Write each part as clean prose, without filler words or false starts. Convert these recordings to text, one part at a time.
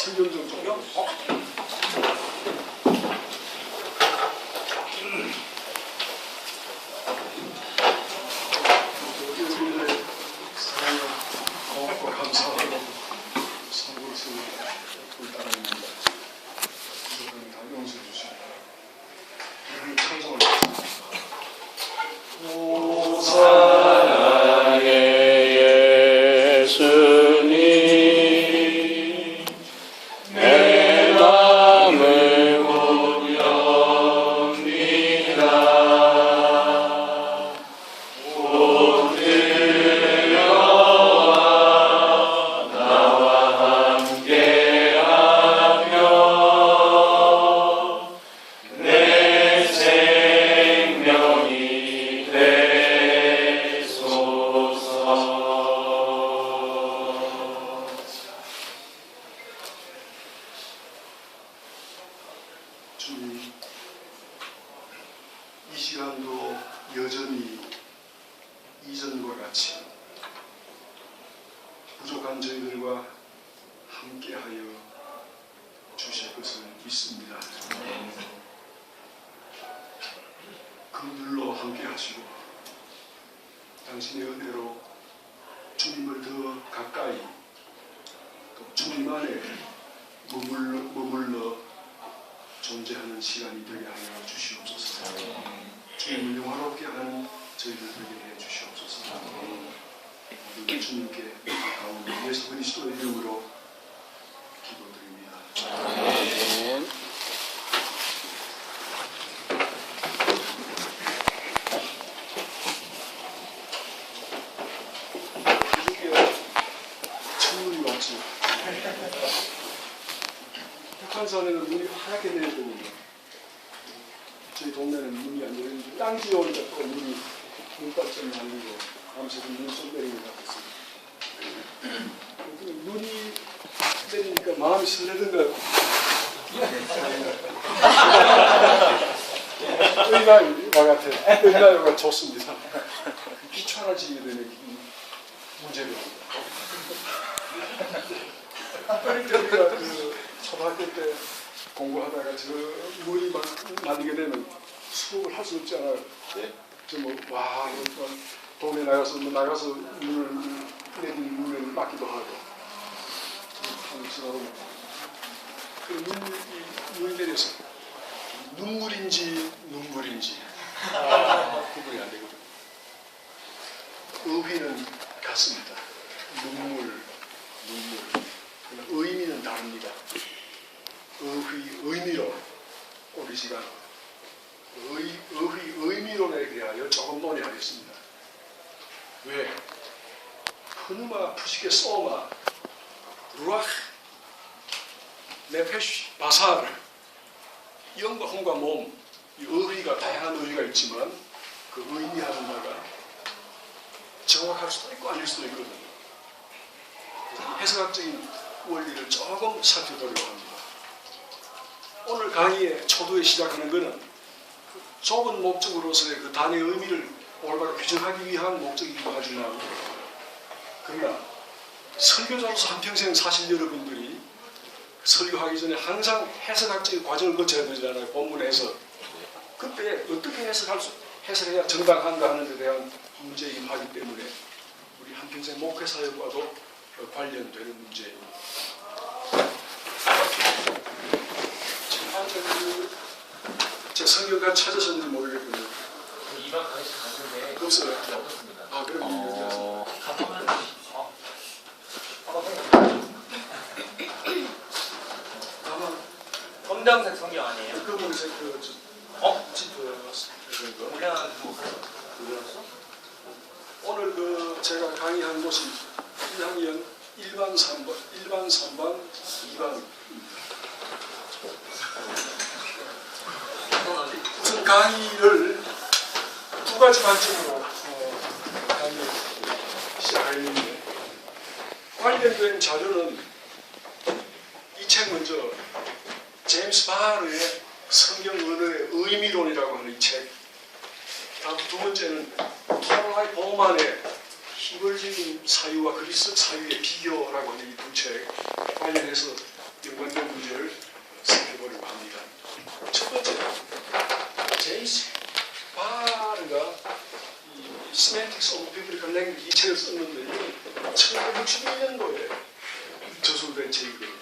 성경 좀 좀. 여러분들의 사랑을 고맙고 감사하고 사고로서 따릅니다. 부족한 다 용서해 주시고 하나님 찬송을 사랑의 예수님 내 맘을 고렵니다. 오 들려와 나와 함께하며 내 생명이 되소서. 주님, 이 시간도 여전히 이전과 같이 부족한 저희들과 함께하여 주실 것을 믿습니다. 그늘로 함께하시고 당신의 은혜로 주님을 더 가까이 또 주님 안에 머물러 존재하는 시간이 되게 하여 주시옵소서. 주님을 영화롭게 하는 저희들 되게 해 주시옵소서. 모두 주님께 가까운 예수 그리스도의 이름으로 기도드립니다. 아멘. 이렇게 천문이 왔지. 북한산에는 눈이 하얗게 내리더니 저희 동네는 눈이 안 내리는데 땅지에 오니까 또 눈발점이 날리고 밤새도 눈좀 내리는 것 같았어요. 눈이 내리니까 마음이 설레던가요? 의나와 같아. 의나가 좋습니다. 귀찮아지게 되는 문제가 우리가 그 초등학교 때 공부하다가 저 물이 말리게 되면 수업을 할 수 없지 않아요. 와, 동네 나가서 물을 내린 물을 맞기도 하고 물이 내려서 눈물인지 구분이 안 되거든요. 의휘는 같습니다. 눈물. 그러나 의미는 다릅니다. 의미로 우리 시간 의미론에 대하여 조금 논의하겠습니다. 왜? 흐누마 푸시케 소마 루ach 네페시 바사르 영과 혼과 몸, 이 의의가 다양한 의의가 있지만 그 의미하는 바가 정확할 수도 있고 아닐 수도 있거든요. 해석학적인 원리를 조금 살펴보려고 합니다. 오늘 강의의 초두에 시작하는 것은 좁은 목적으로서의 그 단의 의미를 올바로 규정하기 위한 목적이기도 하지만 그러나 설교자로서 한평생 사실 여러분들이 설교하기 전에 항상 해석학적인 과정을 거쳐야 되잖아요. 본문에서 그때 어떻게 해석해야 정당한가 하는 데 대한 문제이긴 하기 때문에 우리 한평생 목회사역과도 관련되는 문제입니다. 제 성경가 찾으셨는지 모르겠군요. 이방 강의 갔는데 없어요. 없었습니다. 아, 그럼 얘기하세요. 아마 검정색 성경 아니에요? 검은색 지퍼 우리나라 뭐 그렸어? 오늘 제가 강의한 곳이 1학년 1반 3반 2반입니다. 우선 강의를 두 가지 관점으로 강의를 시작하였는데 관련된 자료는 이 책 먼저 제임스 바하르의 성경 언어의 의미론이라고 하는 이 책, 다음 두 번째는 캐롤라인 보만의 히브리적인 사유와 그리스적 사유의 비교라고 하는 이 두 책 관련해서 연관된 문제를 살펴보려고 합니다. 첫 번째, 제임스 바르가 Semantics of Biblical Language 이 책을 썼는데 1961년도에 저술된 책이거든요.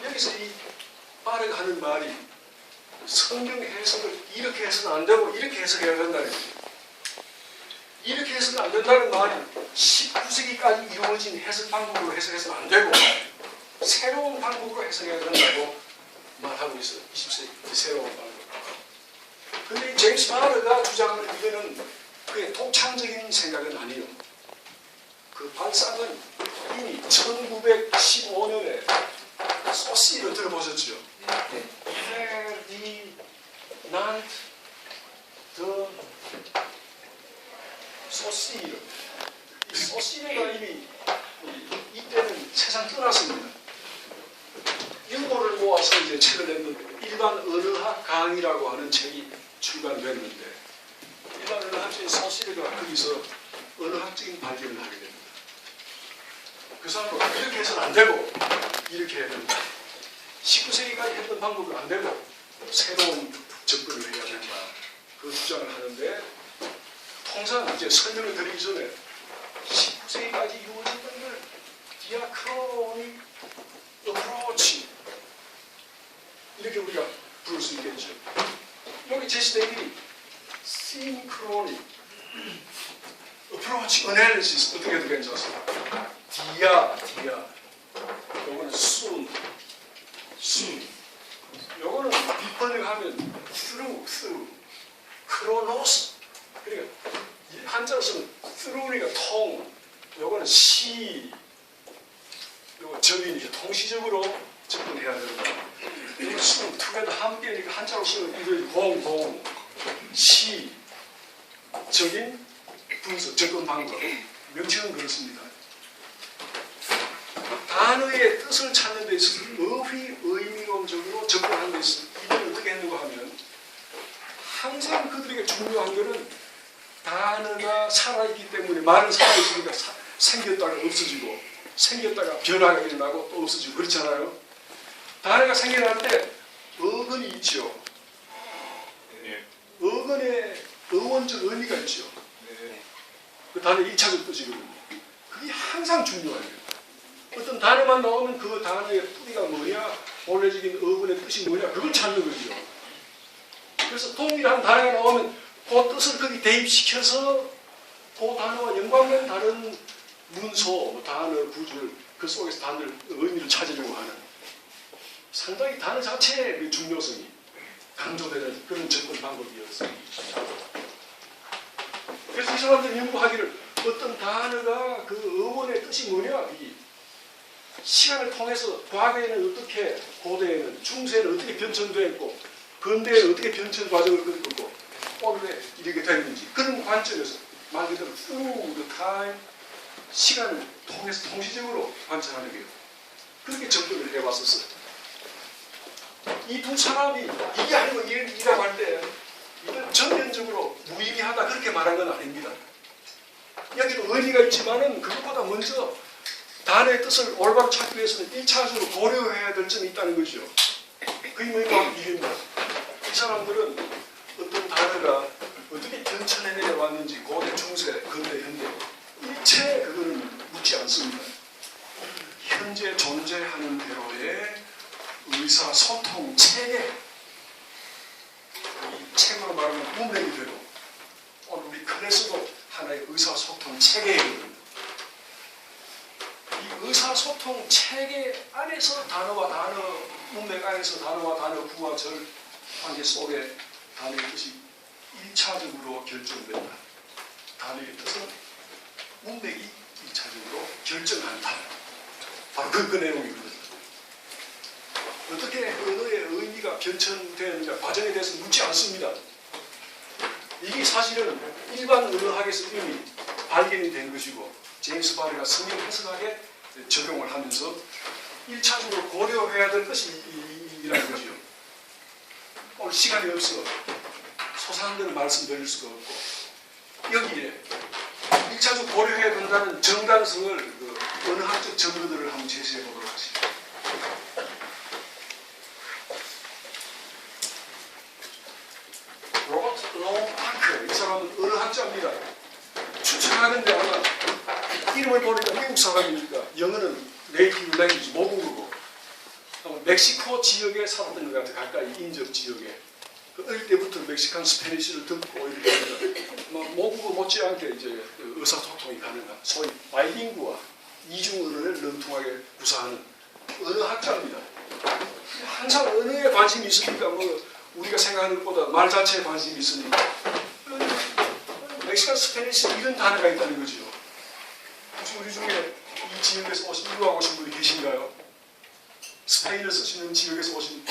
여기서 이 바르가 하는 말이 성경 해석을 이렇게 해서는 안 되고 이렇게 해석해야 된다는 거예요. 이렇게 해서는 안 된다는 말이 19세기까지 이루어진 해석 방법으로 해석해서는 안 되고 새로운 방법으로 해석해야 된다고 말하고 있어요. 20세기 새로운 방법. 근데 이 제임스 바르가 주장하는 이거는 그의 독창적인 생각은 아니에요. 그 발상은 이미 1915년에 소시를 들어보셨죠? Ferdinand de 소시르. 이 소시르가 이미 이때는 세상 떠났습니다. 유고를 모아서 이제 책을 냈는데 일반 언어학 강의라고 하는 책이 출간됐는데 일반 언어학자인 소시르가 거기서 언어학적인 발견을 하게 됩니다. 그 사람은 이렇게 해서는 안 되고 이렇게 해야 된다. 19세기까지 했던 방법은 안 되고 새로운 접근을 해야 된다. 그 주장을 하는데 통상 이제 설명을 드리기 전에 19세기까지 이루어졌던 걸 디아크로닉 어프로치 이렇게 우리가 부를 수 있겠죠. 여기 제시된 게 싱크로닉 어프로치 어널리시스 어떻게 해도 괜찮습니다. 디아 요거는 순 요거는 번역하면 through 크로노스 그러니까 한자로 쓰면 through니까 통 요거는 시 요거 접인이죠. 통시적으로 접근해야 된다. 이거 쓰면 두 개 다 함께니까 한자로 쓰면 이거 공 시 적인 분석 접근 방법 명칭은 그렇습니다. 단어의 뜻을 찾는 데 있어서 어휘 의미론적으로 접근하는 데 있어서 이걸 어떻게 했는가 하면 항상 그들에게 중요한 것은 단어가 살아있기 때문에 말은 살아있으니까 생겼다가 없어지고 생겼다가 변화가 일어나고 또 없어지고 그렇잖아요. 단어가 생겨날 때 어근이 있죠. 어근에 어원적 의미가 있죠. 그 단어의 1차적 뜻이거든요. 그게 항상 중요해요. 어떤 단어만 나오면 그 단어의 뿌리가 뭐냐, 본래적인 어근의 뜻이 뭐냐, 그걸 찾는 거죠. 그래서 동일한 단어가 나오면 그 뜻을 거기 대입시켜서 그 단어와 연관된 다른 문서, 단어 구조를 그 속에서 단어를 의미를 찾으려고 하는 상당히 단어 자체의 그 중요성이 강조되는 그런 접근 방법이었어요. 그래서 이 사람들이 연구하기를 어떤 단어가 그 어원의 뜻이 뭐냐, 시간을 통해서 과거에는 어떻게, 고대에는, 중세에는 어떻게 변천되었고, 근대에는 어떻게 변천 과정을 겪었고, 오늘에 이렇게 됐는지 그런 관점에서 말 그대로 through the time 시간을 통해서 통시적으로 관찰하는 거예요. 그렇게 접근을 해왔었어요. 이 두 사람이 이게 아니고 이라고 할 때 이걸 전면적으로 무의미하다 그렇게 말한 건 아닙니다. 여기도 의미가 있지만은 그것보다 먼저 단어의 뜻을 올바로 찾기 위해서는 1차적으로 고려해야 될 점이 있다는 거죠. 그게 뭐냐면 이겁니다. 이 사람들은 어떤 단어가 어떻게 변천해 내려왔는지 고대, 중세, 근대, 현대 일체 그거는 묻지 않습니다. 현재 존재하는 대로의 의사소통 체계 이 책으로 말하면 문맥이 되고 오늘 우리 클래스도 하나의 의사소통 체계이거든요. 이 의사소통 체계 안에서 단어와 단어 문맥 안에서 단어와 단어 구와 절 관계 속에 단어의 뜻이 1차적으로 결정된다. 단어의 뜻은 문맥이 1차적으로 결정한다. 바로 그 내용이거든요. 어떻게 언어의 의미가 변천되느냐 과정에 대해서 묻지 않습니다. 이게 사실은 일반 언어학에서 이미 발견이 된 것이고 제임스 바르가 성경 해석학에 적용을 하면서 1차적으로 고려해야 될 것이 이라는 거죠. 오늘 시간이 없어 소상한 말씀드릴 수가 없고 여기에 1차적으로 고려해야 된다는 정당성을 언어학적 증거들을 한번 제시해 보도록 하십시오. 사람은 언어학자입니다. 추측하는데 아마 이름을 보니까 미국 사람이니까 영어는 네이티브 랭귀지 모국어고 아마 멕시코 지역에 살았던 것 같아요. 가까이 인접 지역에. 그 어릴 때부터 멕시칸 스페니쉬를 듣고 이렇게 모국어 못지않게 이제 의사소통이 가능한 소위 바이링구와 이중 언어를 능통하게 구사하는 언어학자입니다. 항상 언어에 관심이 있으니까 뭐 우리가 생각하는 것보다 말 자체에 관심이 있으니까 멕시칸 스페니쉬 이런 단어가 있다는 거죠. 혹시 우리 중에 이 지역에서 유학 오신 분이 계신가요? 스페인어 쓰시는 지역에서 오신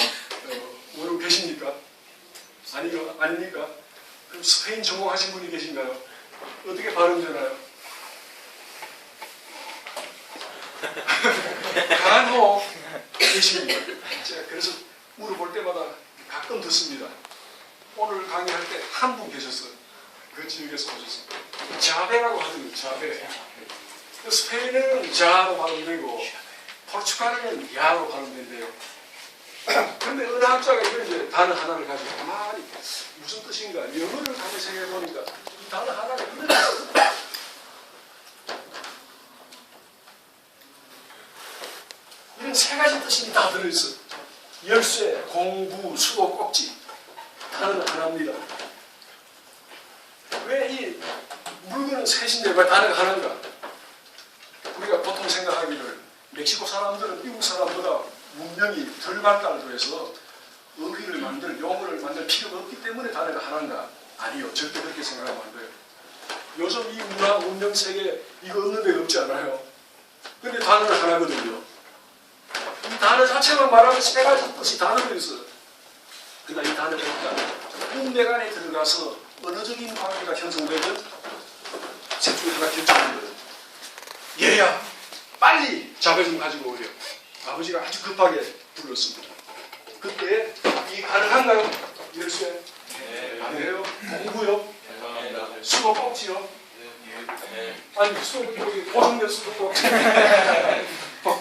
원로 계십니까? 아닙니까? 그럼 스페인 전공하신 분이 계신가요? 어떻게 발음되나요? 간혹 계십니다. 제가 그래서 물어볼 때마다 가끔 듣습니다. 오늘 강의할 때 한 분 계셨어요. 그 지역에서 오셨어요. 자베라고 하더니 자베. 스페인은 자로 발음되고 포르투갈은 야로 발음된대요. 그런데 언어학자가 이런 이제 단어 하나를 가지고 가만히 무슨 뜻인가 영어를 가만히 생각해 보니까 이 단어 하나가 이런 뜻이에요. 이런 세 가지 뜻이 다 들어있어. 열쇠, 공부, 수도, 꼭지. 단어는 하나입니다. 왜 이 물건은 셋인데 왜 단어가 하나인가? 우리가 보통 생각하기를 멕시코 사람들은 미국 사람보다 문명이 덜 발달도 해서 어휘를 만들, 용어를 만들 필요가 없기 때문에 단어가 하나인가? 아니요. 절대 그렇게 생각하면 안 돼요. 요즘 이 문화, 문명 세계에 이거 없는 데가 없지 않아요? 근데 단어는 하나거든요. 이 단어 자체만 말하면 세 가지 뜻이 단어로 있어요. 그러나 이 단어가 일단 문맥 안에 들어가서 언어적인 관계가 형성되면 셋 중에 하나 결정하는 거예요. 얘야, 빨리 자배 좀 가지고 오려. 아버지가 아주 급하게 불렀습니다. 그때 이 가능한가요? 열쇠? 네. 안 해요? 공부요? 감사합니다. 수도 꼭지요? 네. 아니 수도 여기 보정된 수도 꼭지.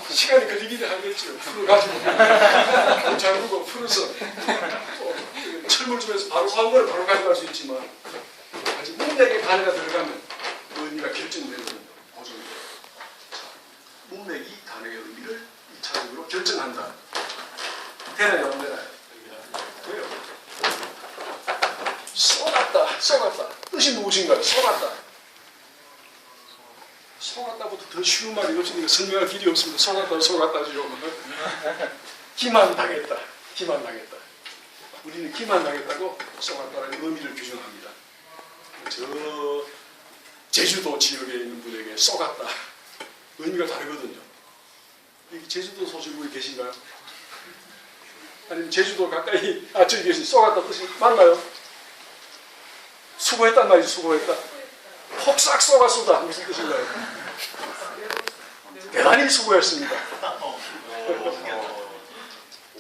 시간이 걸리기는 하겠죠. 풀어가지고 잠그고 풀어서 철물점에서 바로 산 거를 바로 가져갈 수 있지만 아직 문맥에 단어가 들어가면 의미가 결정되거든요. 보정이. 문맥이 단어의 의미를 1차적으로 결정한다. 되나요? 안 되나요? 왜요? 쏘갔다, 쏘갔다. 뜻이 무엇인가요? 쏘갔다. 속았다부터 더 쉬운 말이 없으니까 설명할 길이 없습니다. 속았다지요. 기만 당했다. 기만 당했다. 우리는 기만 당했다고 속았다라는 의미를 규정합니다. 저 제주도 지역에 있는 분에게 속았다. 의미가 다르거든요. 여기 제주도 소식국에 계신가요? 아니면 제주도 가까이 저기 계신 속았다 뜻이 맞나요? 수고했단 말이지. 수고했다. 폭삭 쏘갔소다. 무슨 뜻인가요? 대단히 수고했습니다.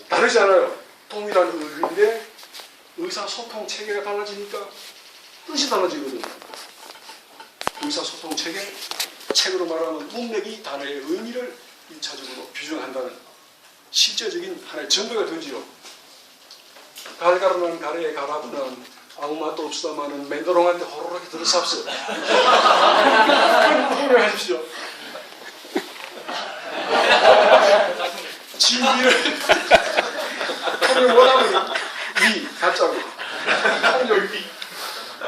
다르지 않아요. 동일한 의미인데 의사소통 체계가 달라지니까 뜻이 달라지거든요. 의사소통 체계, 책으로 말하면 문맥이 단어의 의미를 1차적으로 규정한다는 실제적인 하나의 증거가 되지요. 갈가루는 가래에 가라부는 아무 맛도 없으다마는 맹도롱한테 호로록 들어삽시오. 분명하십시오. 진리를 통역 원하면 위, 가짜로 통역 위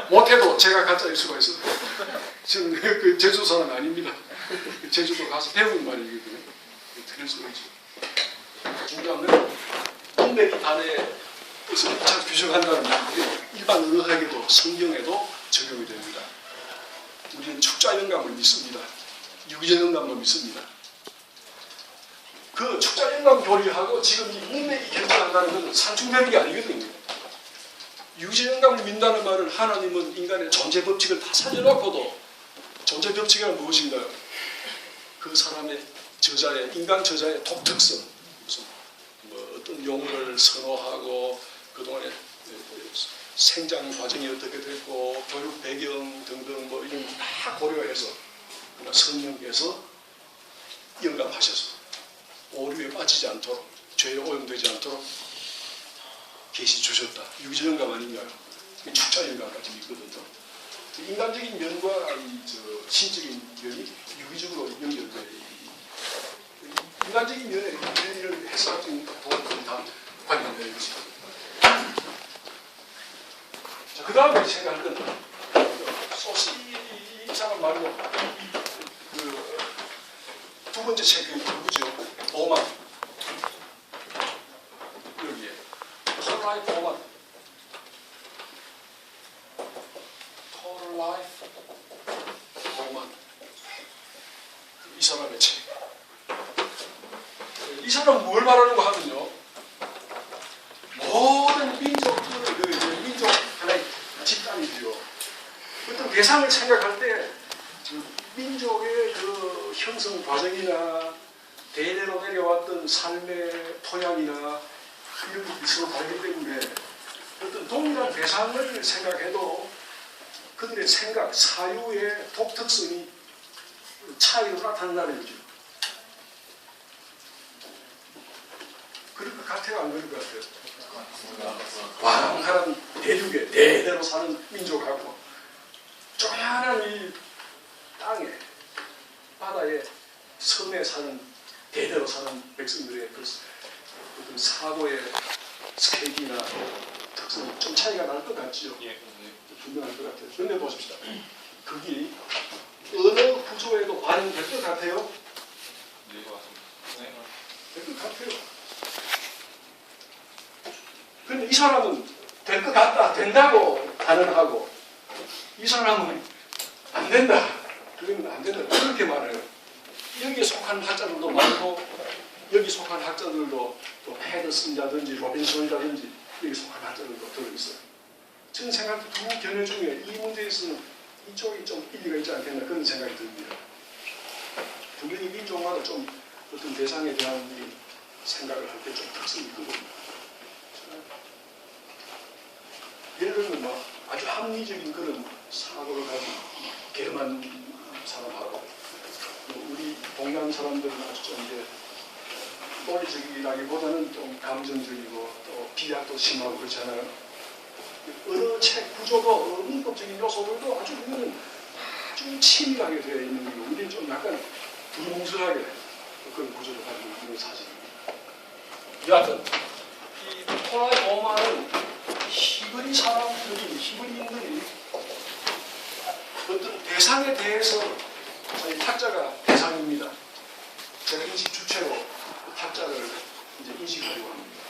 못해도 제가 가짜일 수가 있어요. 저는 그 제주도 사람 아닙니다. 제주도 가서 배운 말이거든요. 들을 수가 있죠. 중요한 건 문맥이 단어의 뜻을 잘 규정한다는 게 일반 언어학에도 성경에도 적용이 됩니다. 우리는 축자 영감을 믿습니다. 유기적 영감도 믿습니다. 그 축자 영감 교리하고 지금 이 문맥이 결정한다는 것은 상충되는 게 아니거든요. 유기적 영감을 믿는다는 말은 하나님은 인간의 존재 법칙을 다 살려놓고도 존재 법칙이란 무엇인가요? 그 사람의 저자의 인간 저자의 독특성, 무슨 뭐 어떤 용어를 선호하고 그동안에 생장 과정이 어떻게 됐고 교육 배경 등등 뭐 이런 다 고려해서 성령께서 영감하셔서 오류에 빠지지 않도록 죄에 오염되지 않도록 계시 주셨다. 유기적 영감 아닌가요? 축자 영감까지 있거든요. 인간적인 면과 신적인 면이 유기적으로 연결돼. 인간적인 면에 이런 해석적인 도움들이 다 관련되어 있지. 자, 그 다음에 생각할 건 소시 이 사람 말고 그 두 번째 책이 누구죠? 오만. 여기에 Total Life 오만. Total Life 오만. 이 사람의 책. 이 사람은 뭘 말하는가 하면요. 모든 민족들을 민족 하나의 집단이죠. 어떤 대상을 생각할 때 민족의 그 형성 과정이나 대대로 내려왔던 삶의 토양이나 이런 게 서로 다르기 때문에 어떤 동일한 대상을 생각해도 그들의 생각, 사유의 독특성이 차이로 나타난다는 거죠. 그럴 것 같아요? 안 그럴 것 같아요? 왕하는 대륙에 대대로 사는 민족하고 조그마한 이 땅에 바다에 섬에 사는 대대로 사는 백성들의 그 어떤 사고의 스케일이나 특성이 좀 차이가 날 것 같지요. 분명할 것 같아요. 그런데 보십시다. 그게 어느 구조에도 반영될 것 같아요? 네, 맞습니다. 될 것 같아요. 그런데 이 사람은 될 것 같다, 된다고 단언하고 이 사람은 안 된다, 그러면 안 된다 그렇게 말해요. 여기에 속한 학자들도 많고 여기 속한 학자들도 또 패더슨이라든지 로빈슨이라든지 여기 속한 학자들도 들어있어요. 저는 생각할 때 두 견해 중에 이 문제에서는 이쪽이 좀 일리가 있지 않겠나 그런 생각이 듭니다. 분명히 민족마다 좀 어떤 대상에 대한 이 생각을 할 때 좀 특성이 있거든요. 예를 들면 뭐 아주 합리적인 그런 사고를 가진 게르만 사람하고 우리 동양 사람들은 아주 좀 이제 논리적이라기보다는 좀 감정적이고 또 비약도 심하고 그렇잖아요. 어느 책 구조도 문법적인 요소들도 아주 우리는 아주 치밀하게 되어 있는 거고 우리는 좀 약간 두루뭉술하게 그런 구조를 가지고 있는 사실입니다. 여하튼 이 토라이 오마는 히브리 사람들이 히브리인들이 어떤 대상에 대해서 학자가 대상입니다. 제가 인식 주체로 학자를 이제 인식하려고 합니다.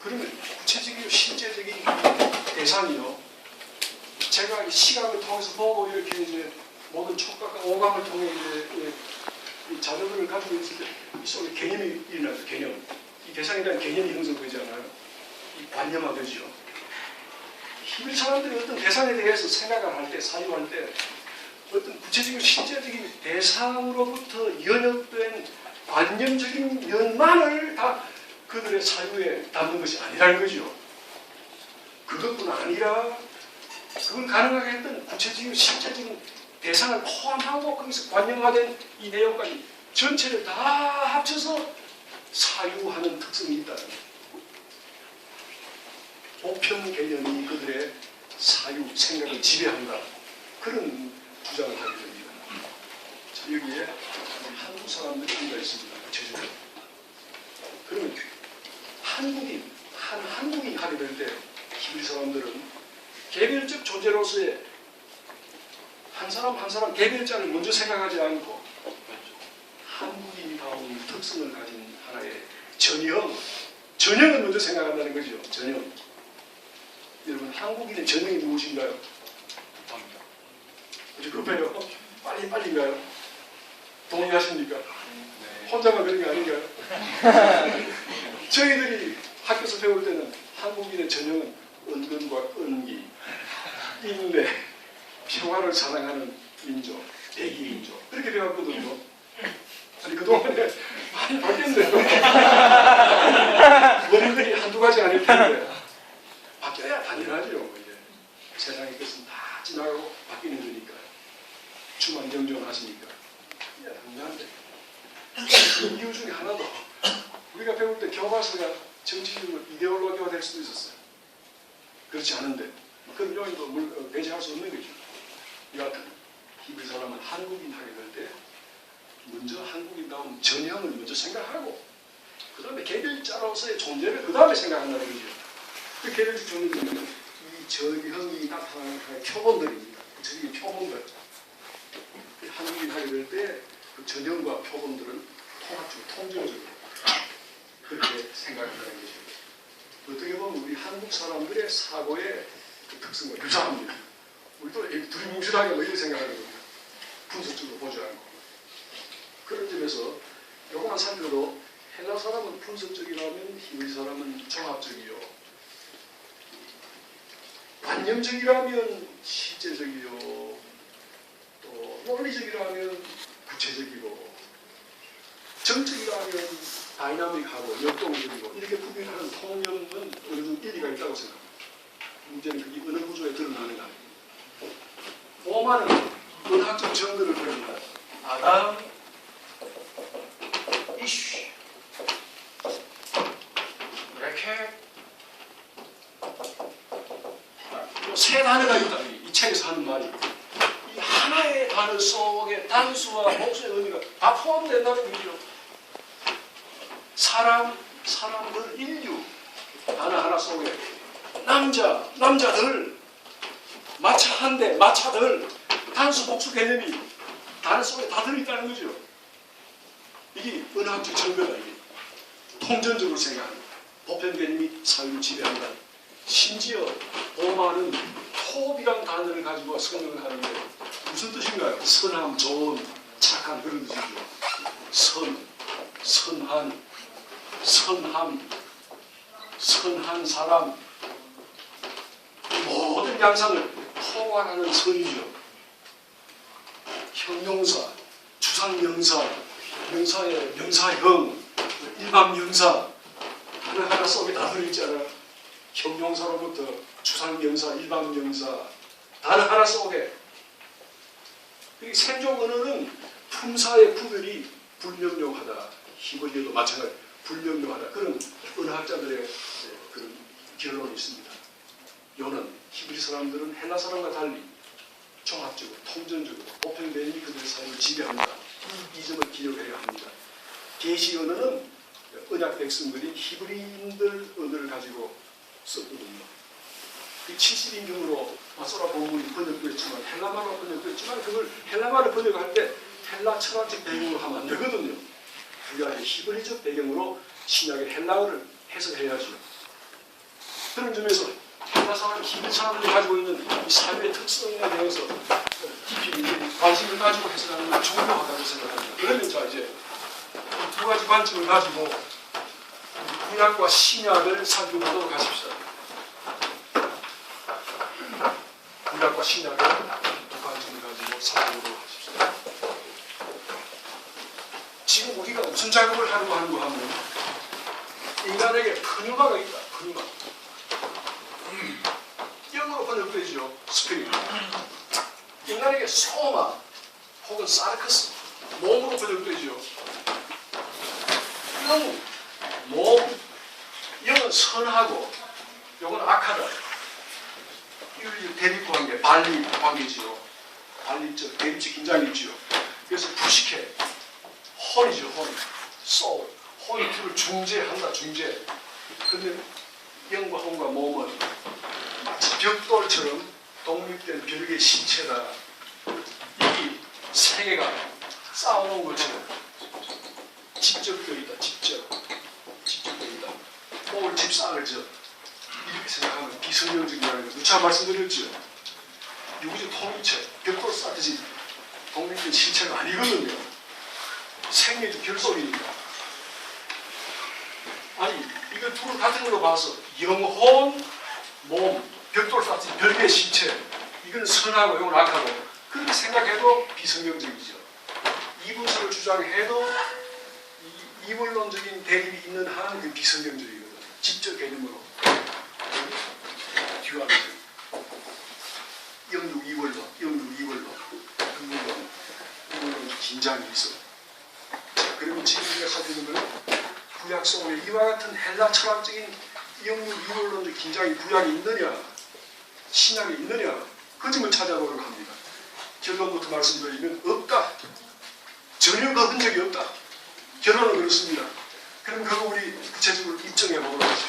그러면 구체적이고 실제적인 대상이요. 제가 이 시각을 통해서 보고 이렇게 이제 모든 촉각과 오감을 통해 이제 이 자료들을 가지고 있을 때 이 속에 개념이 일어나죠. 개념. 이 대상에 대한 개념이 형성되지 않아요. 이 관념화되죠. 히브리 사람들이 어떤 대상에 대해서 생각을 할 때, 사유할 때 어떤 구체적이고 실제적인 대상으로부터 연역된 관념적인 면만을 다 그들의 사유에 담는 것이 아니라는 거죠. 그것뿐 아니라 그걸 가능하게 했던 구체적이고 실제적인 대상을 포함하고 거기서 관념화된 이 내용까지 전체를 다 합쳐서 사유하는 특성이 있다는 거예요. 보편 개념이 그들의 사유, 생각을 지배한다. 그런 주장을 하게 됩니다. 자, 여기에 한국 사람들이 우리가 있습니다. 제주도. 그러면 한국인 하게 될 때 히브리 사람들은 개별적 존재로서의 한 사람 한 사람 개별자를 먼저 생각하지 않고 한국인다운 특성을 가진 하나의 전형을 먼저 생각한다는 거죠. 전형. 여러분 한국인의 전형이 무엇인가요? 아주 급해요. 빨리인가요? 동의하십니까? 네. 혼자만 그런 게 아닌가요? 저희들이 학교에서 배울 때는 한국인의 전형은 은근과 은기, 인내, 평화를 사랑하는 민족, 대기민족 그렇게 배웠거든요. 아니 그동안에 많이 바뀌었네요. 원인들이 한두 가지 아닐 텐데 바뀌어야 당연하죠. 이제 세상의 것은 다 지나가고 바뀌는 거니까 주만경전하시니까 당연한데 그 이유 중에 하나도 우리가 배울 때 교과서가 정치적으로 이데올로기화 될 수도 있었어요. 그렇지 않은데 그런 요인도 배제할 수 없는 거죠. 여하튼 히브리 사람은 한국인 하게 될 때 먼저 한국인다운 전형을 먼저 생각하고 그 다음에 개별자로서의 존재를 그 다음에 생각한다는 거죠. 그 개별적 존재는 이 전형이 나타나는 하나의 표본들입니다. 구체적인 표본들. 한국인 하게 될 때 그 전형과 표본들은 통합적으로 통전적으로 그렇게 생각한다는 거죠. 어떻게 보면 우리 한국 사람들의 사고의 그 특성과 유사합니다. 우리도 두리뭉실하게 뭐 이렇게 생각하는 겁니다. 분석적으로 보지 않고. 그런 점에서 요것만 살펴도 헬라 사람은 분석적이라면 히브리 사람은 종합적이요. 관념적이라면 실제적이요. 또 논리적이라면 구체적이고 정적이라면 다이나믹하고 역동적이고 이렇게 구별하는 통념은 어느 정도 일리가 있다고 생각합니다. 문제는 그게 어느 구조에 드러나는가. 오마는 은학적 정도를 드러낸다. 아담 이슈 이렇게 세 단어가 있다. 이 책에서 하는 말이 이 하나의 단어 속에 단수와 목수의 의미가 다 포함된다는 얘기죠. 사람들, 인류 단어 하나 속에 남자들 마차 한 대, 마차들 단수 복수 개념이 단어 속에 다 들어있다는 거죠. 이게 은학적 증거다. 이게 통전적으로 생각합니다. 보편 개념이 사회를 지배한다. 심지어 보마는 톱이란 단어를 가지고 설명을 하는데 무슨 뜻인가요? 선함, 좋은, 착한 그런 뜻이죠. 선한 사람 모든 양상을 포괄하는 선이죠. 형용사, 추상명사, 명사의 명사형, 일반명사 하나 속에 다 들어있잖아요. 형용사로부터 추상명사, 일반명사 단어 하나 속에 세종 언어는 품사의 구별이 불명료하다. 히브리어도 마찬가지 불명료하다. 그런 언어학자들의 그런 결론이 있습니다. 요는 히브리 사람들은 헬라 사람과 달리 종합적으로 통전적으로 보편 개념이 그들의 삶을 지배합니다. 이 점을 기억해야 합니다. 계시 언어는 언약 백성들이 히브리인들 언어를 가지고 썼거든요. 70인경으로 마소라 본문이 번역됐지만 헬라말로 번역됐지만 그걸 헬라말로 번역할 때 헬라 철학적 배경으로 하면 안 되거든요. 우리가 히브리적 배경으로 신약의 헬라어를 해석해야죠. 그런 점에서 헬라 사람, 히브리 사람들이 가지고 있는 이 사회의 특성에 대해서 깊이 관심을 가지고 해석하는 건 중요하다고 생각합니다. 그러면 자 이제 두 가지 관점을 가지고 구약과 신약을 살펴보도록 하십시다. 구약과 신약을 두 관점을 가지고 살펴보도록 하십시다. 지금 우리가 무슨 작업을 하려고 하는 거 하면 인간에게 푸뉴마가 있다. 푸뉴마. 영어로 번역되죠. 스피릿. 인간에게 소마 혹은 사르크스 몸으로 번역되죠. 몸, 영은 선하고 영은 악하다. 이 대립 관계, 반립 관계지요. 반립적, 대립적 긴장이 있지요. 그래서 부식해. 혼이죠, 혼. 소울. 혼이 둘을 중재한다, 중재. 근데 영과 혼과 몸은 마치 벽돌처럼 독립된 별개의 신체다. 이 세계가 쌓아놓은 것처럼 직접적이다, 직접적이다. 뭘 집상을 져. 이렇게 생각하면 비성경적이라는 거 누차 말씀드렸죠. 유구적 통일체, 벽돌 쌓듯이 독립된 신체가 아니거든요. 생리적 결속이니까. 아니, 이걸 둘을 같은 걸로 봐서 영혼, 몸, 벽돌 쌓듯이 별개의 신체, 이건 선하고 이건 악하고 그렇게 생각해도 비성경적이죠. 이분설을 주장해도 이물론적인 대립이 있는 한 그 비성경적이거든요. 직접 개념으로. 뒤와서 영육 이원론, 이물론 긴장이 있어. 자, 그러면 지금 우리가 살피는 것은 구약 속에 이와 같은 헬라 철학적인 영육 이원론적 긴장이 구약에 있느냐, 신약에 있느냐, 그 점을 찾아보려고 합니다. 결론부터 말씀드리면 없다. 전혀 그 흔적이 없다. 결론은 그렇습니다. 그럼 그거 우리 구체적으로 입증해 보도록 하죠.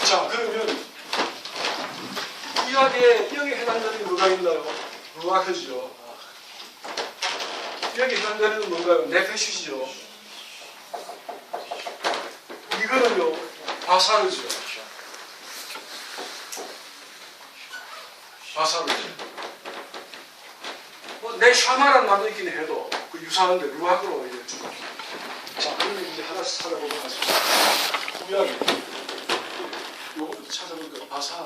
자, 그러면 이학의 여기에 해당되는 게 뭐가 있나요? 루아크죠. 여기에 해당되는 건 뭔가요? 네페시죠. 이거는요, 바사르죠. 바사르죠. 내 샤마란 말도 있긴 해도 그 유사한데 루학으로 이제 좀. 자, 그러면 이제 하나씩 찾아보도록 하겠습니다. 구약에 요것부터 찾아보니까 바사,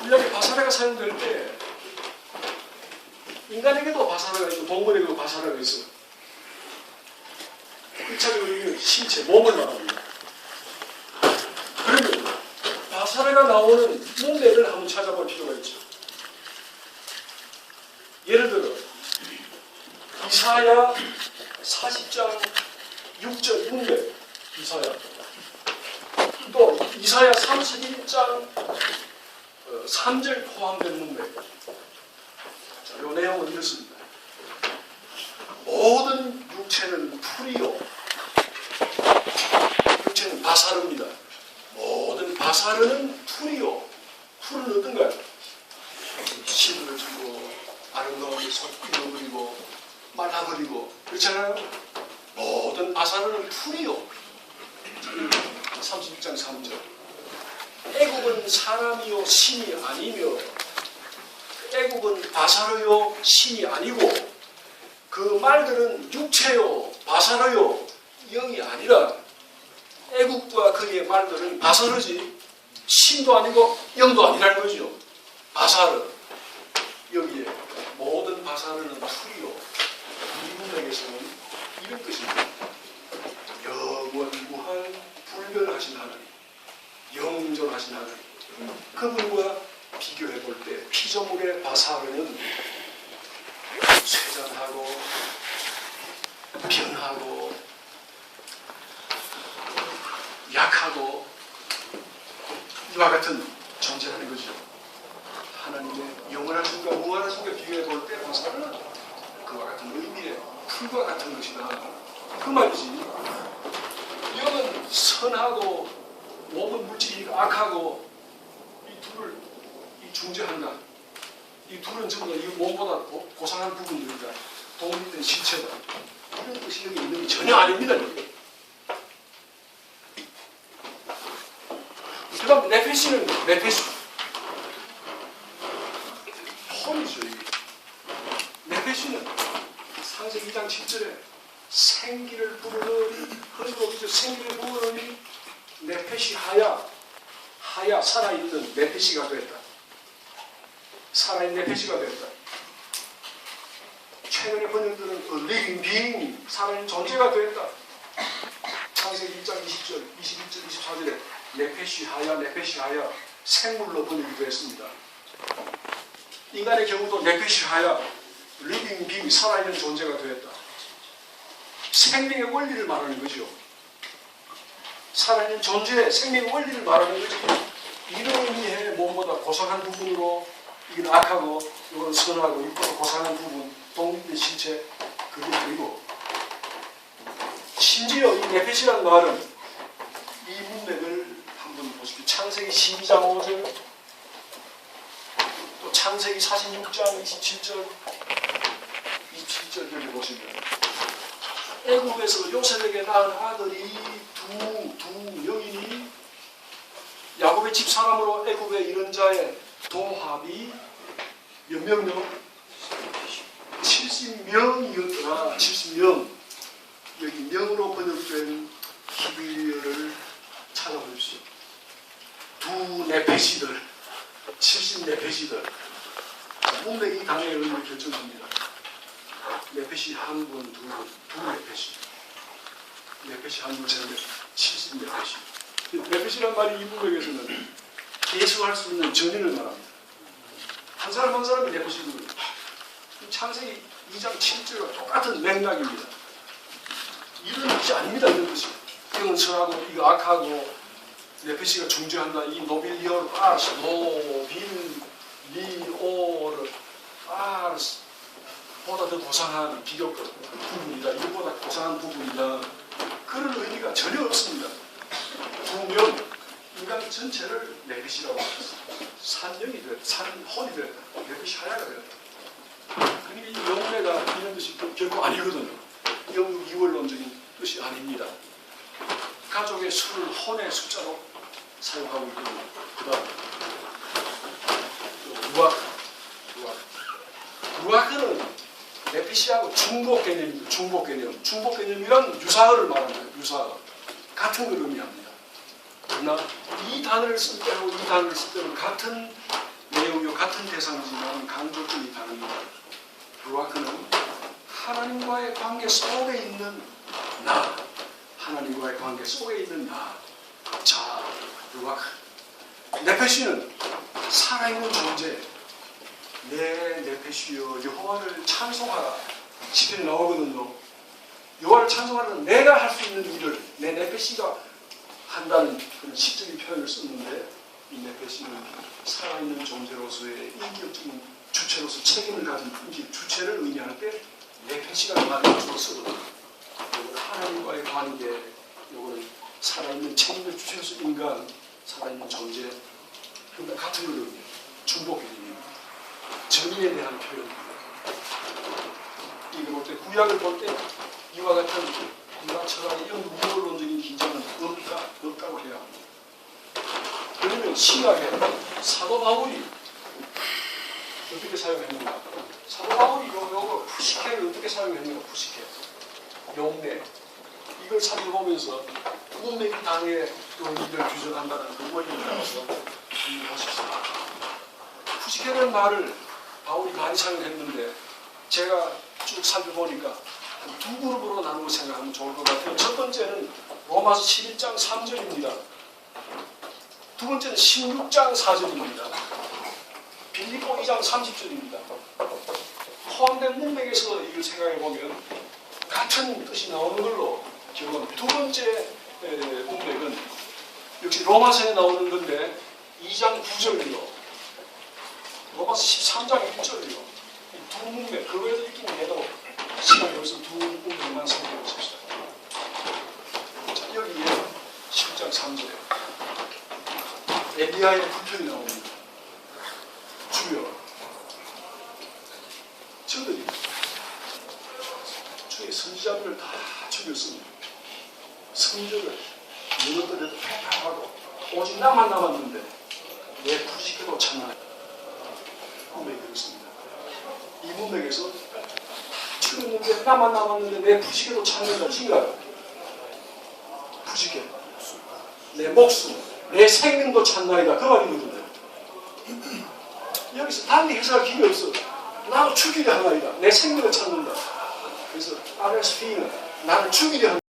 구약에 바사라가 사용될 때 인간에게도 바사라가 있고 동물에게도 바사라가 있어요. 1차적으로 의미는 신체, 몸을 말합니다. 그러면 바사라가 나오는 문맥을 한번 찾아볼 필요가 있죠. 예를 들어 이사야 40장 6절 문맥 이사야, 또 이사야 31장 3절 포함된 문맥. 자, 이 내용은 이렇습니다. 모든 육체는 풀이요, 육체는 바사르입니다. 모든 바사르는 풀이요. 풀은 어떤가요? 씨를 주고 아름다움을 섞이고 말라버리고 그렇잖아요. 모든 바사르는 풀이요. 36장 3절. 애국은 사람이요 신이 아니며, 애국은 바사르요 신이 아니고, 그 말들은 육체요 바사르요 영이 아니라, 애국과 그의 말들은 바사르지 신도 아니고 영도 아니라는 거죠. 바사르. 여기에 모든 바사르는 풀이요. 이 문맥에서는 이런 뜻입니다. 영원무한 불변하신 하나님, 영존하신 하나님, 그분과 비교해 볼 때 피조물의 바사르는 쇠잔하고 변하고 약하고 이와 같은 존재라는 거죠. 하나님의 영원하신과 무한하신과 비교해 볼 때 바사르는 그와 같은 의미의 풀과 같은 것이다. 그 말이지. 이거는 선하고 모든 물질이 악하고 이 둘을 중재한다. 이 둘은 전부 이 몸보다 고상한 부분들이다. 독립된 실체다. 이런 뜻이 여기 있는 게 전혀 아닙니다. 그 다음 네페시는 네페시 험이죠. 네페시는 창세기 2장 7절에 생기를 부르는 흐르고 생기를 부르는 네페시 하야 살아있는 네페시가 됐다. 살아있는 네페시가 됐다. 최근의 번역들은 living being, 살아있는 존재가 됐다. 창세기 1장 20절, 21절, 24절에 네페시 하야 생물로 번역이 되었습니다. 인간의 경우도 네페시 하야 living being, 살아있는 존재가 되었다. 생명의 원리를 말하는 거죠. 살아있는 존재의 생명의 원리를 말하는 거지. 이런 의미의 몸보다 고상한 부분으로 이건 악하고 이건 선하고 이건 고상한 부분, 독립된 실체, 그게 아니고, 심지어 이 네페시라는 말은 이 문맥을 한번 보십시오. 창세기 12장 5절, 또 창세기 46장 27절 여기 보시면 애굽에서 요셉에게 낳은 아들이 두 여인이 야곱의 집사람으로 애굽에 이른 자의 도합이 몇 명요? 70명이었더라. 70명. 여기 명으로 번역된 히브리어를 찾아보십시오. 두 네페시들, 70네페시들. 문맥이 당의 의미를 결정합니다. 네페시 한 분, 두 네페시. 네페시 한 분, 세 네, 70네페시. 네페시란 말이 이 문맥에서는 계수할 수 있는 전인을 말합니다. 한 사람 한 사람이 네페시거든요. 창세기 2장 7절과 똑같은 맥락입니다. 이런 뜻이 아닙니다. 이런 뜻이. 이건 선하고 이거 악하고 네페시가 중재한다. 이 노빌리오르 아시 노빌리오르 보다 더 고상한 비교 부분이다. 이것보다 고상한 부분이다. 그런 의미가 전혀 없습니다. 두명 인간 전체를 내빛이라고 하셨습니다. 산영이 되었다. 산혼이 되었다. 내빛이 하야가 되었다. 그러니까 이 영내가 이런 뜻이 결코 아니거든요. 영육 이원론적인 뜻이 아닙니다. 가족의 수를 혼의 숫자로 사용하고 있거든요. 그 다음 루아크는 네피시하고 중복 개념입니다. 중복 개념. 중복 개념이란 유사어를 말합니다. 유사어. 같은 걸 의미합니다. 그러나 이 단어를 쓸 때하고 이 단어를 쓸 때는 같은 내용이요 같은 대상이지만 강조점이 다릅니다. 루아크는 하나님과의 관계 속에 있는 나. 하나님과의 관계 속에 있는 나. 자, 루아크. 네페시는 살아있는 존재. 내 네페시여 여호와를 찬송하라. 시편에 나오거든요. 여호와를 찬송하는 내가 할 수 있는 일을 내 네페시가 한다는 그런 시적인 표현을 썼는데 이 네페시는 살아있는 존재로서의 인격적인 주체로서 책임을 가진 주체를 의미할 때 네페시라는 말을 주로 쓰거든요. 하나님과의 관계, 요거는 살아있는 책임의 주체로서 인간, 살아있는 존재, 그러니까 같은 걸 의미해요. 중복 개념입니다. 정의에 대한 표현입니다. 이거 볼 때, 구약을 볼 때 이와 같은 군락처럼 영무론적인 긴장은 없다고 해야 합니다. 그러면 신학에 사도 바울이 어떻게 사용했는가? 사도 바울이 요거 푸시케를 어떻게 사용했는가? 푸시케, 용례. 이걸 살펴보면서 문맥이 당의 의미를 규정한다는 그 원리를 따라서 이해하십시오. 푸시케라는 말을 바울이 많이 사용했는데 제가 쭉 살펴보니까 한 두 그룹으로 나누고 생각하면 좋을 것 같아요. 첫 번째는 로마서 11장 3절입니다. 두 번째는 16장 4절입니다. 빌립보 2장 30절입니다. 포함된 문맥에서 이걸 생각해보면 같은 뜻이 나오는 걸로 기억합니다. 두 번째 문맥은 역시 로마서에 나오는 건데 2장 9절이요. 로마서 13장 1절이요. 두 문맥, 그 외에도 있긴 해도 시간이 없어서 두 문맥만 생각해 보십시다. 자, 여기에 10장 3절에 엘리야의 불평이 나옵니다. 주여, 저들이 주의 선지자들을 다 죽였습니다. 성전을 이것들을 폐파하고 오직 나만 남았는데 내 푸시케도 참나. 문맥이 그렇습니다. 이 문맥에서 죽였는데 나만 남았는데 내 푸시케도 찾는다. 이거야. 푸시케. 내 목숨, 내 생명도 찾나이다. 그 말이거든요. 여기서 단지 해석할 길이 없어. 나도 죽이려 하나이다. 내 생명을 찾는다. 그래서 RSP는 나를 죽이려 한다.